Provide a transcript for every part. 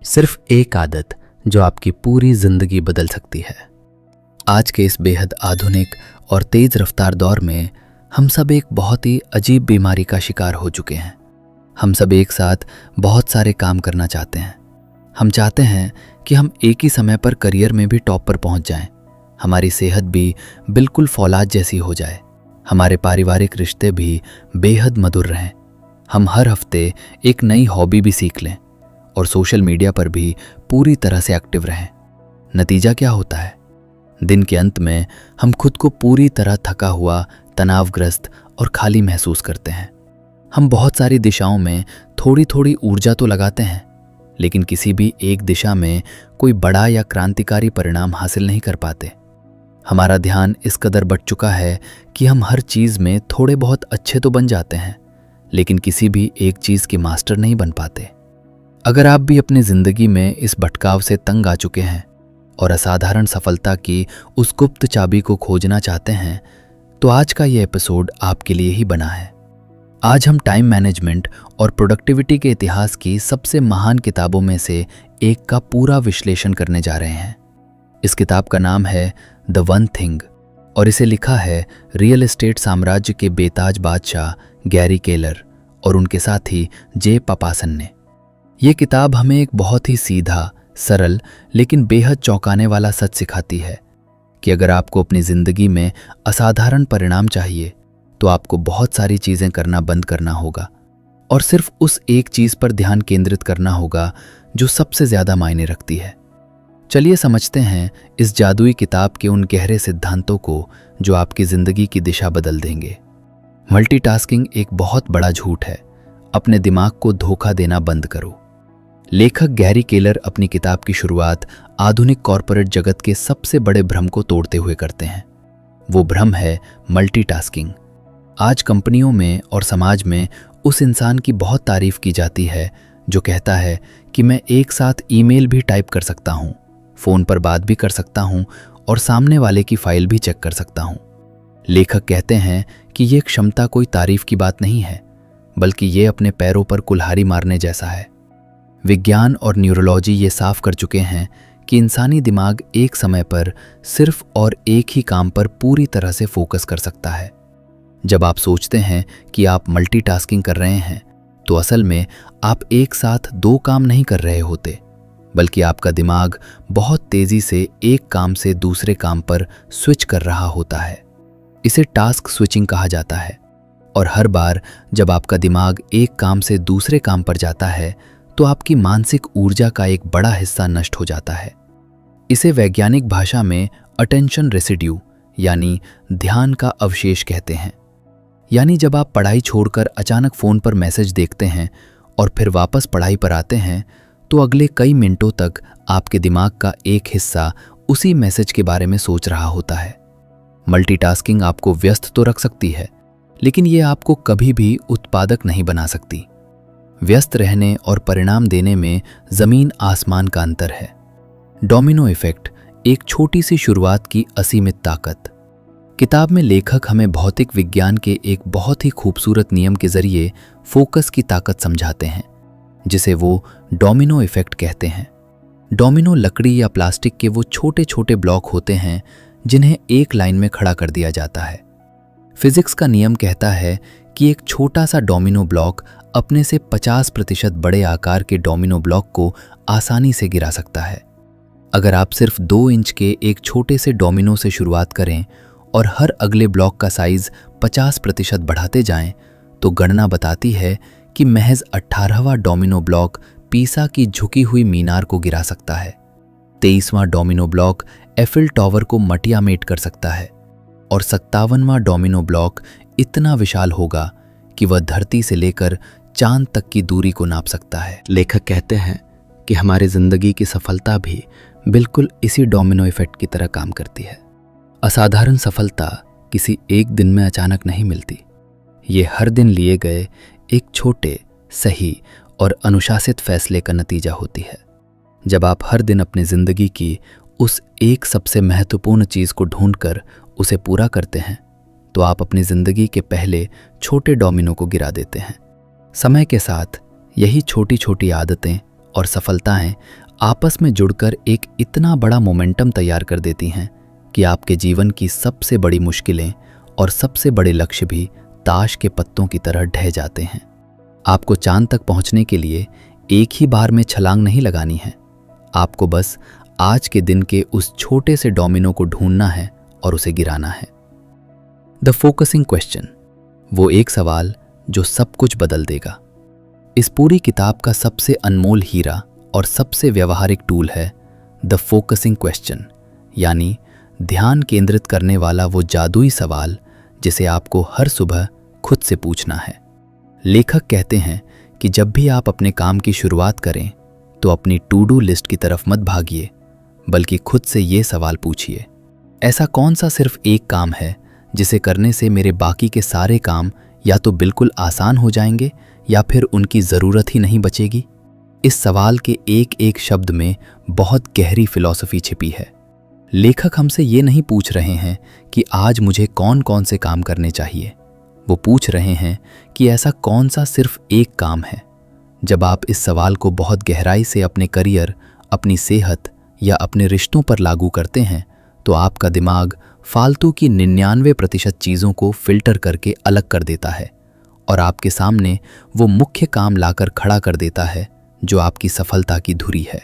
सिर्फ एक आदत जो आपकी पूरी जिंदगी बदल सकती है। आज के इस बेहद आधुनिक और तेज रफ्तार दौर में हम सब एक बहुत ही अजीब बीमारी का शिकार हो चुके हैं। हम सब एक साथ बहुत सारे काम करना चाहते हैं। हम चाहते हैं कि हम एक ही समय पर करियर में भी टॉप पर पहुंच जाएं। हमारी सेहत भी बिल्कुल फौलाद जैसी हो जाए। हमारे पारिवारिक रिश्ते भी बेहद मधुर रहें। हम हर हफ्ते एक नई हॉबी भी सीख लें और सोशल मीडिया पर भी पूरी तरह से एक्टिव रहें। नतीजा क्या होता है? दिन के अंत में हम खुद को पूरी तरह थका हुआ, तनावग्रस्त और खाली महसूस करते हैं। हम बहुत सारी दिशाओं में थोड़ी थोड़ी ऊर्जा तो लगाते हैं, लेकिन किसी भी एक दिशा में कोई बड़ा या क्रांतिकारी परिणाम हासिल नहीं कर पाते। हमारा ध्यान इस कदर बढ़ चुका है कि हम हर चीज़ में थोड़े बहुत अच्छे तो बन जाते हैं, लेकिन किसी भी एक चीज़ के मास्टर नहीं बन पाते। अगर आप भी अपनी ज़िंदगी में इस भटकाव से तंग आ चुके हैं और असाधारण सफलता की उस गुप्त चाबी को खोजना चाहते हैं, तो आज का ये एपिसोड आपके लिए ही बना है। आज हम टाइम मैनेजमेंट और प्रोडक्टिविटी के इतिहास की सबसे महान किताबों में से एक का पूरा विश्लेषण करने जा रहे हैं। इस किताब का नाम है द वन थिंग और इसे लिखा है रियल एस्टेट साम्राज्य के बेताज बादशाह गैरी केलर और उनके साथी जे पापासन ने। ये किताब हमें एक बहुत ही सीधा, सरल लेकिन बेहद चौंकाने वाला सच सिखाती है कि अगर आपको अपनी ज़िंदगी में असाधारण परिणाम चाहिए तो आपको बहुत सारी चीज़ें करना बंद करना होगा और सिर्फ उस एक चीज़ पर ध्यान केंद्रित करना होगा जो सबसे ज़्यादा मायने रखती है। चलिए समझते हैं इस जादुई किताब के उन गहरे सिद्धांतों को जो आपकी ज़िंदगी की दिशा बदल देंगे। मल्टीटास्किंग एक बहुत बड़ा झूठ है। अपने दिमाग को धोखा देना बंद करो। लेखक गैरी केलर अपनी किताब की शुरुआत आधुनिक कॉरपोरेट जगत के सबसे बड़े भ्रम को तोड़ते हुए करते हैं। वो भ्रम है मल्टीटास्किंग। आज कंपनियों में और समाज में उस इंसान की बहुत तारीफ की जाती है जो कहता है कि मैं एक साथ ईमेल भी टाइप कर सकता हूँ, फ़ोन पर बात भी कर सकता हूँ और सामने वाले की फाइल भी चेक कर सकता हूँ। लेखक कहते हैं कि ये क्षमता कोई तारीफ की बात नहीं है, बल्कि ये अपने पैरों पर कुल्हाड़ी मारने जैसा है। विज्ञान और न्यूरोलॉजी ये साफ कर चुके हैं कि इंसानी दिमाग एक समय पर सिर्फ और एक ही काम पर पूरी तरह से फोकस कर सकता है। जब आप सोचते हैं कि आप मल्टीटास्किंग कर रहे हैं, तो असल में आप एक साथ दो काम नहीं कर रहे होते, बल्कि आपका दिमाग बहुत तेज़ी से एक काम से दूसरे काम पर स्विच कर रहा होता है। इसे टास्क स्विचिंग कहा जाता है और हर बार जब आपका दिमाग एक काम से दूसरे काम पर जाता है तो आपकी मानसिक ऊर्जा का एक बड़ा हिस्सा नष्ट हो जाता है। इसे वैज्ञानिक भाषा में अटेंशन रेसिड्यू यानी ध्यान का अवशेष कहते हैं। यानी जब आप पढ़ाई छोड़कर अचानक फ़ोन पर मैसेज देखते हैं और फिर वापस पढ़ाई पर आते हैं, तो अगले कई मिनटों तक आपके दिमाग का एक हिस्सा उसी मैसेज के बारे में सोच रहा होता है। मल्टीटास्किंग आपको व्यस्त तो रख सकती है, लेकिन ये आपको कभी भी उत्पादक नहीं बना सकती। व्यस्त रहने और परिणाम देने में ज़मीन आसमान का अंतर है। डोमिनो इफेक्ट, एक छोटी सी शुरुआत की असीमित ताकत। किताब में लेखक हमें भौतिक विज्ञान के एक बहुत ही खूबसूरत नियम के जरिए फोकस की ताकत समझाते हैं, जिसे वो डोमिनो इफेक्ट कहते हैं। डोमिनो लकड़ी या प्लास्टिक के वो छोटे छोटे ब्लॉक होते हैं जिन्हें एक लाइन में खड़ा कर दिया जाता है। फिजिक्स का नियम कहता है कि एक छोटा सा डोमिनो ब्लॉक अपने से 50% बड़े आकार के डोमिनो ब्लॉक को आसानी से गिरा सकता है। अगर आप सिर्फ 2 इंच के एक छोटे से डोमिनो से शुरुआत करें और हर अगले ब्लॉक का साइज 50% बढ़ाते जाएं, तो गणना बताती है कि महज 18वां डोमिनो ब्लॉक पीसा की झुकी हुई मीनार को गिरा सकता है। 23वां डोमिनो ब्लॉक एफिल टावर को मटियामेट कर सकता है और 57वां डोमिनो ब्लॉक इतना विशाल होगा कि वह धरती से लेकर चांद तक की दूरी को नाप सकता है। लेखक कहते हैं कि हमारी जिंदगी की सफलता भी बिल्कुल इसी डोमिनो इफेक्ट की तरह काम करती है। असाधारण सफलता किसी एक दिन में अचानक नहीं मिलती। ये हर दिन लिए गए एक छोटे, सही और अनुशासित फैसले का नतीजा होती है। जब आप हर दिन अपनी जिंदगी की उस एक सबसे महत्वपूर्ण चीज़ को ढूंढकर उसे पूरा करते हैं, तो आप अपनी जिंदगी के पहले छोटे डोमिनो को गिरा देते हैं। समय के साथ यही छोटी छोटी आदतें और सफलताएं आपस में जुड़कर एक इतना बड़ा मोमेंटम तैयार कर देती हैं कि आपके जीवन की सबसे बड़ी मुश्किलें और सबसे बड़े लक्ष्य भी ताश के पत्तों की तरह ढह जाते हैं। आपको चांद तक पहुंचने के लिए एक ही बार में छलांग नहीं लगानी है। आपको बस आज के दिन के उस छोटे से डोमिनो को ढूंढना है और उसे गिराना है। द फोकसिंग क्वेश्चन, वो एक सवाल जो सब कुछ बदल देगा। इस पूरी किताब का सबसे अनमोल हीरा और सबसे व्यवहारिक टूल है द फोकसिंग क्वेश्चन, यानी ध्यान केंद्रित करने वाला वो जादुई सवाल जिसे आपको हर सुबह खुद से पूछना है। लेखक कहते हैं कि जब भी आप अपने काम की शुरुआत करें तो अपनी टू डू लिस्ट की तरफ मत भागिए, बल्कि खुद से ये सवाल पूछिए, ऐसा कौन सा सिर्फ एक काम है जिसे करने से मेरे बाकी के सारे काम या तो बिल्कुल आसान हो जाएंगे या फिर उनकी ज़रूरत ही नहीं बचेगी। इस सवाल के एक एक शब्द में बहुत गहरी फिलॉसफी छिपी है। लेखक हमसे ये नहीं पूछ रहे हैं कि आज मुझे कौन कौन से काम करने चाहिए, वो पूछ रहे हैं कि ऐसा कौन सा सिर्फ एक काम है। जब आप इस सवाल को बहुत गहराई से अपने करियर, अपनी सेहत या अपने रिश्तों पर लागू करते हैं तो आपका दिमाग फालतू की 99% चीज़ों को फिल्टर करके अलग कर देता है और आपके सामने वो मुख्य काम लाकर खड़ा कर देता है जो आपकी सफलता की धुरी है।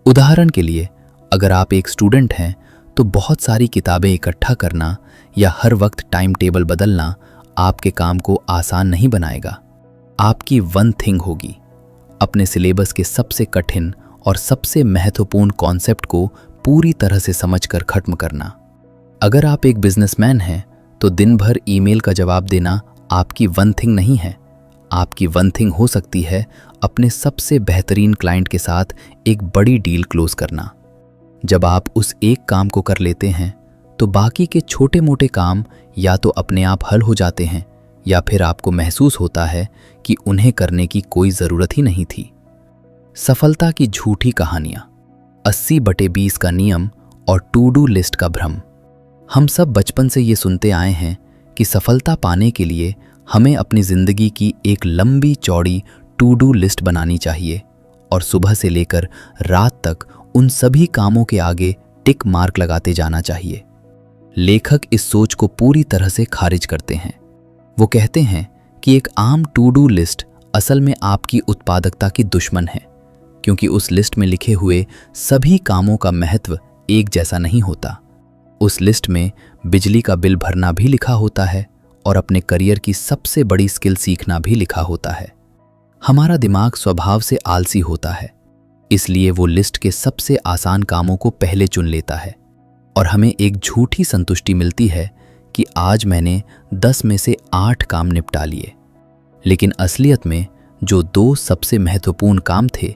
उदाहरण के लिए, अगर आप एक स्टूडेंट हैं तो बहुत सारी किताबें इकट्ठा करना या हर वक्त टाइम टेबल बदलना आपके काम को आसान नहीं बनाएगा। आपकी वन थिंग होगी अपने सिलेबस के सबसे कठिन और सबसे महत्वपूर्ण कॉन्सेप्ट को पूरी तरह से समझकर खत्म करना। अगर आप एक बिजनेसमैन हैं तो दिन भर ईमेल का जवाब देना आपकी वन थिंग नहीं है। आपकी वन थिंग हो सकती है अपने सबसे बेहतरीन क्लाइंट के साथ एक बड़ी डील क्लोज करना। जब आप उस एक काम को कर लेते हैं तो बाकी के छोटे मोटे काम या तो अपने आप हल हो जाते हैं या फिर आपको महसूस होता है कि उन्हें करने की कोई ज़रूरत ही नहीं थी। सफलता की झूठी कहानियाँ, 80/20 का नियम और टू डू लिस्ट का भ्रम। हम सब बचपन से ये सुनते आए हैं कि सफलता पाने के लिए हमें अपनी ज़िंदगी की एक लंबी चौड़ी टू डू लिस्ट बनानी चाहिए और सुबह से लेकर रात तक उन सभी कामों के आगे टिक मार्क लगाते जाना चाहिए। लेखक इस सोच को पूरी तरह से खारिज करते हैं। वो कहते हैं कि एक आम टू डू लिस्ट असल में आपकी उत्पादकता की दुश्मन है, क्योंकि उस लिस्ट में लिखे हुए सभी कामों का महत्व एक जैसा नहीं होता। उस लिस्ट में बिजली का बिल भरना भी लिखा होता है और अपने करियर की सबसे बड़ी स्किल सीखना भी लिखा होता है। हमारा दिमाग स्वभाव से आलसी होता है, इसलिए वो लिस्ट के सबसे आसान कामों को पहले चुन लेता है और हमें एक झूठी संतुष्टि मिलती है कि आज मैंने 10 में से 8 काम निपटा लिए। लेकिन असलियत में जो 2 सबसे महत्वपूर्ण काम थे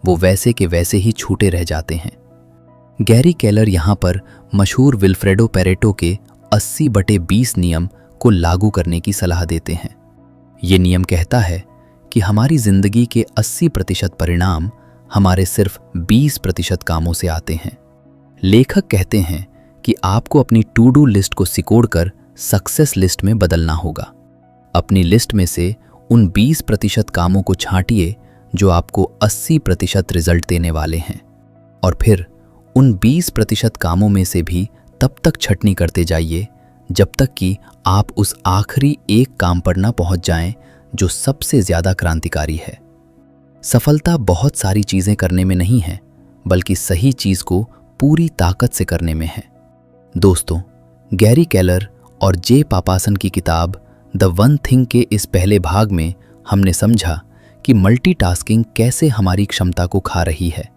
वो वैसे के वैसे ही छूटे रह जाते हैं। गैरी केलर यहाँ पर मशहूर विल्फ्रेडो पेरेटो के 80/20 नियम को लागू करने की सलाह देते हैं। ये नियम कहता है कि हमारी जिंदगी के 80% परिणाम हमारे सिर्फ 20% कामों से आते हैं। लेखक कहते हैं कि आपको अपनी टू डू लिस्ट को सिकोड़कर सक्सेस लिस्ट में बदलना होगा। अपनी लिस्ट में से उन 20% कामों को छांटिए जो आपको 80% रिजल्ट देने वाले हैं और फिर उन 20% कामों में से भी तब तक छटनी करते जाइए जब तक कि आप उस आखिरी एक काम पर न पहुंच जाएं जो सबसे ज्यादा क्रांतिकारी है। सफलता बहुत सारी चीजें करने में नहीं है, बल्कि सही चीज को पूरी ताकत से करने में है। दोस्तों, गैरी केलर और जे पापासन की किताब द वन थिंग के इस पहले भाग में हमने समझा कि मल्टीटास्किंग कैसे हमारी क्षमता को खा रही है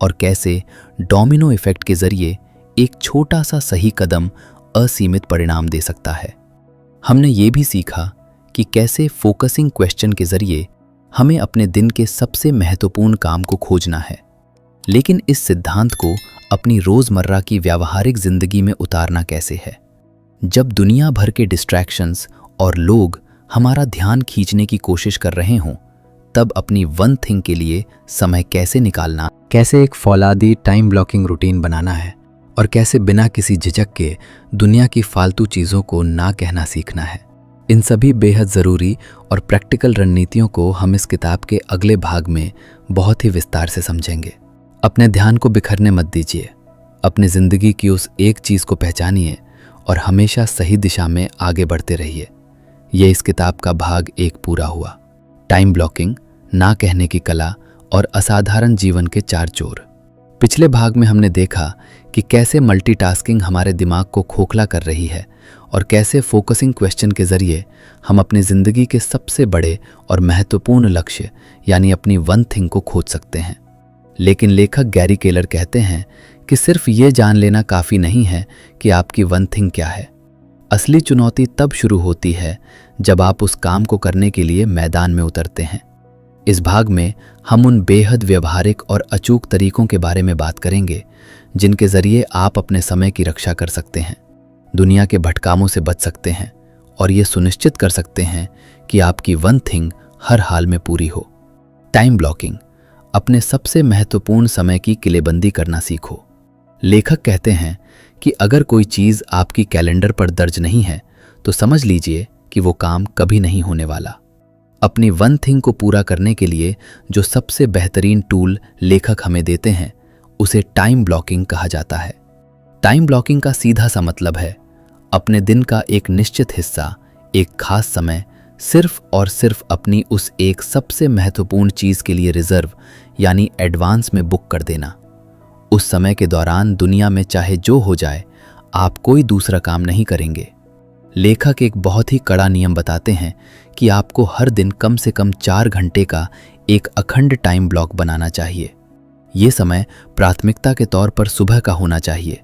और कैसे डोमिनो इफेक्ट के जरिए एक छोटा सा सही कदम असीमित परिणाम दे सकता है। हमने ये भी सीखा कि कैसे फोकसिंग क्वेश्चन के जरिए हमें अपने दिन के सबसे महत्वपूर्ण काम को खोजना है, लेकिन इस सिद्धांत को अपनी रोजमर्रा की व्यावहारिक जिंदगी में उतारना कैसे है। जब दुनिया भर के डिस्ट्रैक्शंस और लोग हमारा ध्यान खींचने की कोशिश कर रहे हों, तब अपनी वन थिंग के लिए समय कैसे निकालना, कैसे एक फौलादी टाइम ब्लॉकिंग रूटीन बनाना है और कैसे बिना किसी झिझक के दुनिया की फालतू चीज़ों को ना कहना सीखना है। इन सभी बेहद ज़रूरी और प्रैक्टिकल रणनीतियों को हम इस किताब के अगले भाग में बहुत ही विस्तार से समझेंगे। अपने ध्यान को बिखरने मत दीजिए। अपनी ज़िंदगी की उस एक चीज़ को पहचानिए और हमेशा सही दिशा में आगे बढ़ते रहिए। ये इस किताब का भाग 1 पूरा हुआ। टाइम ब्लॉकिंग, ना कहने की कला और असाधारण जीवन के 4 चोर। पिछले भाग में हमने देखा कि कैसे मल्टीटास्किंग हमारे दिमाग को खोखला कर रही है और कैसे फोकसिंग क्वेश्चन के जरिए हम अपनी ज़िंदगी के सबसे बड़े और महत्वपूर्ण लक्ष्य यानी अपनी वन थिंग को खोज सकते हैं। लेकिन लेखक गैरी केलर कहते हैं कि सिर्फ ये जान लेना काफ़ी नहीं है कि आपकी वन थिंग क्या है। असली चुनौती तब शुरू होती है जब आप उस काम को करने के लिए मैदान में उतरते हैं। इस भाग में हम उन बेहद व्यवहारिक और अचूक तरीकों के बारे में बात करेंगे जिनके जरिए आप अपने समय की रक्षा कर सकते हैं, दुनिया के भटकामों से बच सकते हैं और ये सुनिश्चित कर सकते हैं कि आपकी वन थिंग हर हाल में पूरी हो। टाइम ब्लॉकिंग, अपने सबसे महत्वपूर्ण समय की किलेबंदी करना सीखो। लेखक कहते हैं कि अगर कोई चीज़ आपकी कैलेंडर पर दर्ज नहीं है तो समझ लीजिए कि वो काम कभी नहीं होने वाला। अपनी वन थिंग को पूरा करने के लिए जो सबसे बेहतरीन टूल लेखक हमें देते हैं उसे टाइम ब्लॉकिंग कहा जाता है। टाइम ब्लॉकिंग का सीधा सा मतलब है अपने दिन का एक निश्चित हिस्सा, एक खास समय सिर्फ और सिर्फ अपनी उस एक सबसे महत्वपूर्ण चीज़ के लिए रिजर्व यानी एडवांस में बुक कर देना। उस समय के दौरान दुनिया में चाहे जो हो जाए आप कोई दूसरा काम नहीं करेंगे। लेखक एक बहुत ही कड़ा नियम बताते हैं कि आपको हर दिन कम से कम 4 घंटे का एक अखंड टाइम ब्लॉक बनाना चाहिए। ये समय प्राथमिकता के तौर पर सुबह का होना चाहिए।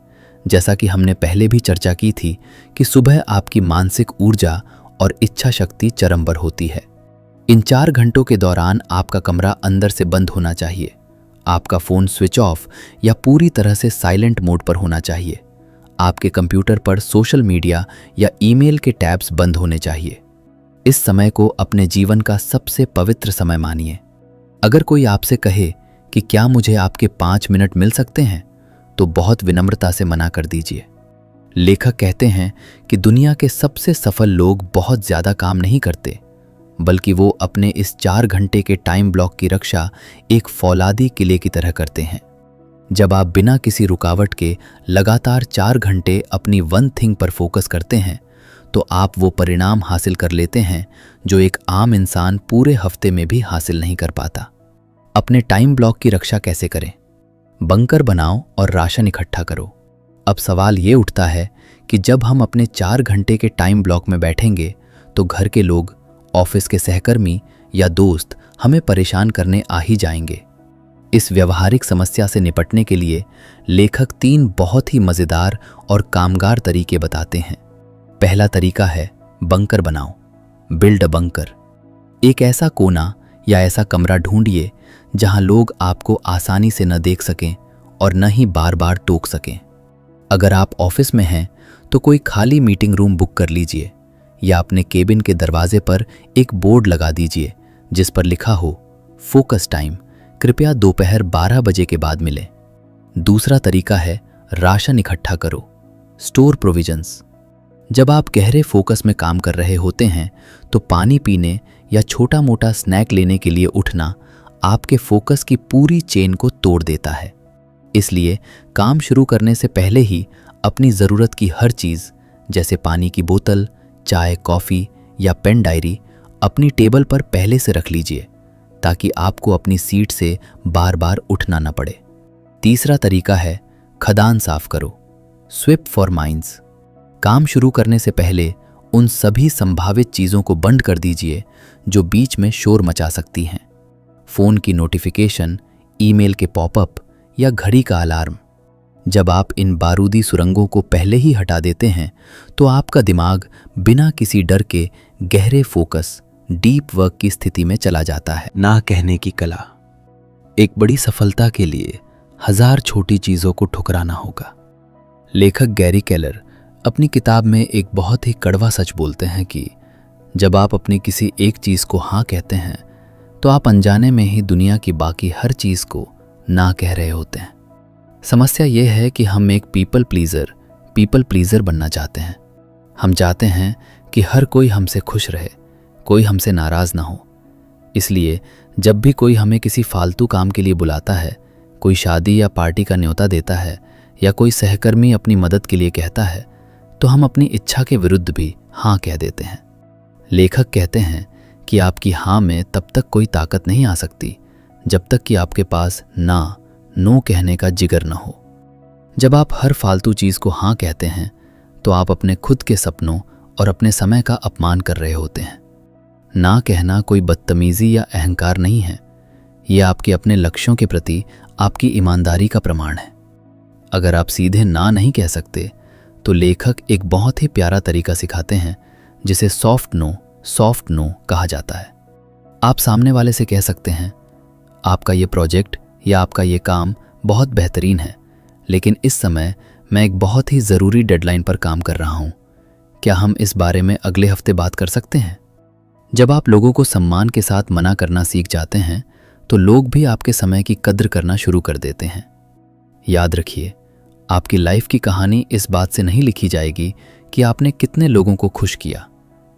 जैसा कि हमने पहले भी चर्चा की थी कि सुबह आपकी मानसिक ऊर्जा और इच्छा शक्ति चरम पर होती है। इन 4 घंटों के दौरान आपका कमरा अंदर से बंद होना चाहिए। आपका फ़ोन स्विच ऑफ या पूरी तरह से साइलेंट मोड पर होना चाहिए। आपके कंप्यूटर पर सोशल मीडिया या ईमेल के टैब्स बंद होने चाहिए। इस समय को अपने जीवन का सबसे पवित्र समय मानिए। अगर कोई आपसे कहे कि क्या मुझे आपके 5 मिनट मिल सकते हैं, तो बहुत विनम्रता से मना कर दीजिए। लेखक कहते हैं कि दुनिया के सबसे सफल लोग बहुत ज़्यादा काम नहीं करते, बल्कि वो अपने इस 4 घंटे के टाइम ब्लॉक की रक्षा एक फौलादी किले की तरह करते हैं। जब आप बिना किसी रुकावट के लगातार 4 घंटे अपनी वन थिंग पर फोकस करते हैं तो आप वो परिणाम हासिल कर लेते हैं जो एक आम इंसान पूरे हफ्ते में भी हासिल नहीं कर पाता। अपने टाइम ब्लॉक की रक्षा कैसे करें? बंकर बनाओ और राशन इकट्ठा करो। अब सवाल ये उठता है कि जब हम अपने 4 घंटे के टाइम ब्लॉक में बैठेंगे तो घर के लोग, ऑफिस के सहकर्मी या दोस्त हमें परेशान करने आ ही जाएंगे। इस व्यवहारिक समस्या से निपटने के लिए लेखक 3 बहुत ही मज़ेदार और कामगार तरीके बताते हैं। पहला तरीका है बंकर बनाओ, बिल्ड अ बंकर। एक ऐसा कोना या ऐसा कमरा ढूंढिए जहां लोग आपको आसानी से न देख सकें और न ही बार बार टोक सकें। अगर आप ऑफिस में हैं तो कोई खाली मीटिंग रूम बुक कर लीजिए या अपने केबिन के दरवाजे पर एक बोर्ड लगा दीजिए जिस पर लिखा हो फोकस टाइम, कृपया दोपहर 12 बजे के बाद मिलें। दूसरा तरीका है राशन इकट्ठा करो, स्टोर प्रोविजंस। जब आप गहरे फोकस में काम कर रहे होते हैं तो पानी पीने या छोटा मोटा स्नैक लेने के लिए उठना आपके फोकस की पूरी चेन को तोड़ देता है। इसलिए काम शुरू करने से पहले ही अपनी ज़रूरत की हर चीज़ जैसे पानी की बोतल, चाय, कॉफ़ी या पेन डायरी अपनी टेबल पर पहले से रख लीजिए ताकि आपको अपनी सीट से बार बार उठना न पड़े। तीसरा तरीका है खदान साफ करो, स्विप फॉर माइंड्स। काम शुरू करने से पहले उन सभी संभावित चीज़ों को बंद कर दीजिए जो बीच में शोर मचा सकती हैं। फ़ोन की नोटिफिकेशन, ईमेल के पॉपअप या घड़ी का अलार्म। जब आप इन बारूदी सुरंगों को पहले ही हटा देते हैं तो आपका दिमाग बिना किसी डर के गहरे फोकस, डीप वर्क की स्थिति में चला जाता है। ना कहने की कला। एक बड़ी सफलता के लिए 1000 छोटी चीज़ों को ठुकराना होगा। लेखक गैरी केलर अपनी किताब में एक बहुत ही कड़वा सच बोलते हैं कि जब आप अपनी किसी एक चीज़ को हाँ कहते हैं तो आप अनजाने में ही दुनिया की बाकी हर चीज़ को ना कह रहे होते हैं। समस्या यह है कि हम एक पीपल प्लीज़र बनना चाहते हैं। हम चाहते हैं कि हर कोई हमसे खुश रहे, कोई हमसे नाराज ना हो। इसलिए जब भी कोई हमें किसी फालतू काम के लिए बुलाता है, कोई शादी या पार्टी का न्योता देता है या कोई सहकर्मी अपनी मदद के लिए कहता है, तो हम अपनी इच्छा के विरुद्ध भी हाँ कह देते हैं। लेखक कहते हैं कि आपकी हाँ में तब तक कोई ताकत नहीं आ सकती जब तक कि आपके पास नो कहने का जिगर न हो। जब आप हर फालतू चीज़ को हाँ कहते हैं तो आप अपने खुद के सपनों और अपने समय का अपमान कर रहे होते हैं। ना कहना कोई बदतमीजी या अहंकार नहीं है, ये आपके अपने लक्ष्यों के प्रति आपकी ईमानदारी का प्रमाण है। अगर आप सीधे ना नहीं कह सकते तो लेखक एक बहुत ही प्यारा तरीका सिखाते हैं जिसे सॉफ्ट नो कहा जाता है। आप सामने वाले से कह सकते हैं, आपका ये प्रोजेक्ट या आपका ये काम बहुत बेहतरीन है, लेकिन इस समय मैं एक बहुत ही ज़रूरी डेडलाइन पर काम कर रहा हूँ। क्या हम इस बारे में अगले हफ्ते बात कर सकते हैं? जब आप लोगों को सम्मान के साथ मना करना सीख जाते हैं तो लोग भी आपके समय की कद्र करना शुरू कर देते हैं। याद रखिए, आपकी लाइफ की कहानी इस बात से नहीं लिखी जाएगी कि आपने कितने लोगों को खुश किया,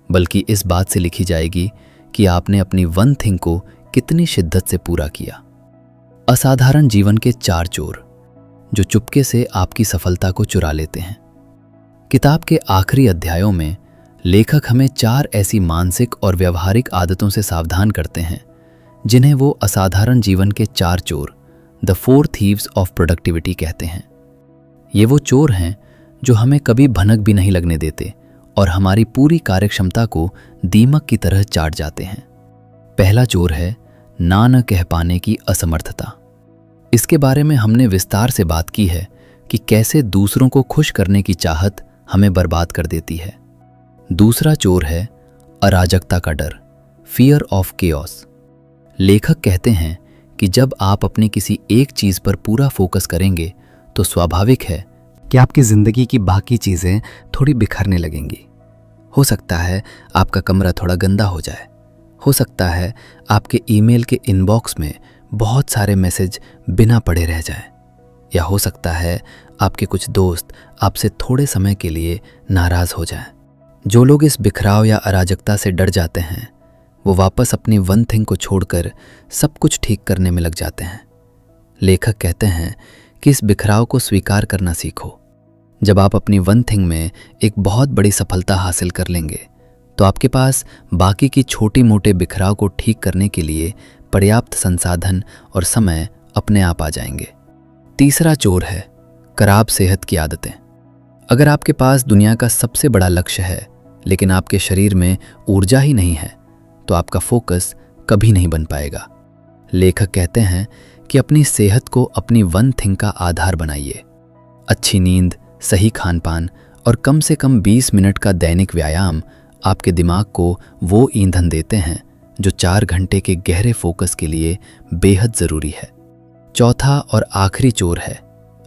बल्कि इस बात से लिखी जाएगी कि आपने अपनी वन थिंग को कितनी शिद्दत से पूरा किया। असाधारण जीवन के 4 चोर जो चुपके से आपकी सफलता को चुरा लेते हैं। किताब के आखिरी अध्यायों में लेखक हमें 4 ऐसी मानसिक और व्यवहारिक आदतों से सावधान करते हैं जिन्हें वो असाधारण जीवन के 4 चोर, द 4 थीव्स ऑफ प्रोडक्टिविटी कहते हैं। ये वो चोर हैं जो हमें कभी भनक भी नहीं लगने देते और हमारी पूरी कार्यक्षमता को दीमक की तरह चाट जाते हैं। पहला चोर है न कह पाने की असमर्थता। इसके बारे में हमने विस्तार से बात की है कि कैसे दूसरों को खुश करने की चाहत हमें बर्बाद कर देती है। दूसरा चोर है अराजकता का डर, फियर ऑफ केओस। लेखक कहते हैं कि जब आप अपनी किसी एक चीज़ पर पूरा फोकस करेंगे तो स्वाभाविक है कि आपकी ज़िंदगी की बाकी चीज़ें थोड़ी बिखरने लगेंगी। हो सकता है आपका कमरा थोड़ा गंदा हो जाए, हो सकता है आपके ईमेल के इनबॉक्स में बहुत सारे मैसेज बिना पढ़े रह जाएं, या हो सकता है आपके कुछ दोस्त आपसे थोड़े समय के लिए नाराज़ हो जाएं। जो लोग इस बिखराव या अराजकता से डर जाते हैं वो वापस अपनी वन थिंग को छोड़कर सब कुछ ठीक करने में लग जाते हैं। लेखक कहते हैं कि इस बिखराव को स्वीकार करना सीखो। जब आप अपनी वन थिंग में एक बहुत बड़ी सफलता हासिल कर लेंगे तो आपके पास बाकी की छोटी मोटे बिखराव को ठीक करने के लिए पर्याप्त संसाधन और समय अपने आप आ जाएंगे। तीसरा चोर है खराब सेहत की आदतें। अगर आपके पास दुनिया का सबसे बड़ा लक्ष्य है लेकिन आपके शरीर में ऊर्जा ही नहीं है तो आपका फोकस कभी नहीं बन पाएगा। लेखक कहते हैं कि अपनी सेहत को अपनी वन थिंग का आधार बनाइए। अच्छी नींद, सही खान पान और कम से कम 20 मिनट का दैनिक व्यायाम आपके दिमाग को वो ईंधन देते हैं जो 4 घंटे के गहरे फोकस के लिए बेहद ज़रूरी है। चौथा और आखिरी चोर है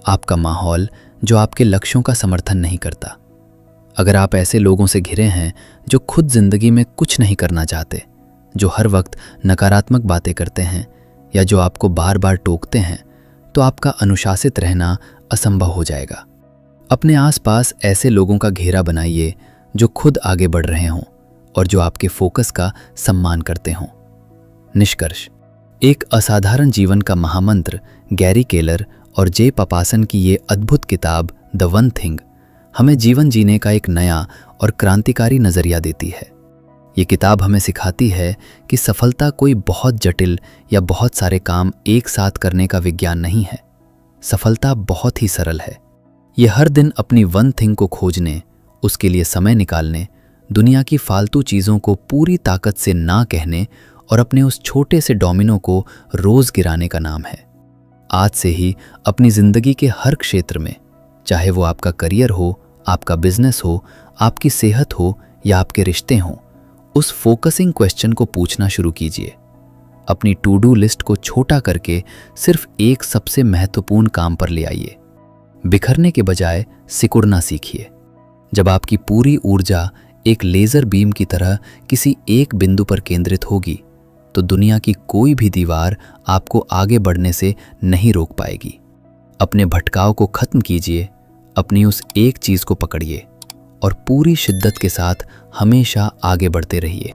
आपका माहौल जो आपके लक्ष्यों का समर्थन नहीं करता। अगर आप ऐसे लोगों से घिरे हैं जो खुद ज़िंदगी में कुछ नहीं करना चाहते, जो हर वक्त नकारात्मक बातें करते हैं या जो आपको बार बार टोकते हैं, तो आपका अनुशासित रहना असंभव हो जाएगा। अपने आसपास ऐसे लोगों का घेरा बनाइए जो खुद आगे बढ़ रहे हों और जो आपके फोकस का सम्मान करते हों। निष्कर्ष, एक असाधारण जीवन का महामंत्र गैरी केलर और जे पापासन की ये अद्भुत किताब द वन थिंग हमें जीवन जीने का एक नया और क्रांतिकारी नज़रिया देती है। ये किताब हमें सिखाती है कि सफलता कोई बहुत जटिल या बहुत सारे काम एक साथ करने का विज्ञान नहीं है। सफलता बहुत ही सरल है। ये हर दिन अपनी वन थिंग को खोजने, उसके लिए समय निकालने, दुनिया की फालतू चीज़ों को पूरी ताकत से ना कहने और अपने उस छोटे से डोमिनो को रोज़ गिराने का नाम है। आज से ही अपनी ज़िंदगी के हर क्षेत्र में, चाहे वो आपका करियर हो, आपका बिजनेस हो, आपकी सेहत हो या आपके रिश्ते हों, उस फोकसिंग क्वेश्चन को पूछना शुरू कीजिए। अपनी टू डू लिस्ट को छोटा करके सिर्फ एक सबसे महत्वपूर्ण काम पर ले आइए। बिखरने के बजाय सिकुड़ना सीखिए। जब आपकी पूरी ऊर्जा एक लेज़र बीम की तरह किसी एक बिंदु पर केंद्रित होगी तो दुनिया की कोई भी दीवार आपको आगे बढ़ने से नहीं रोक पाएगी। अपने भटकाव को खत्म कीजिए, अपनी उस एक चीज़ को पकड़िए और पूरी शिद्दत के साथ हमेशा आगे बढ़ते रहिए।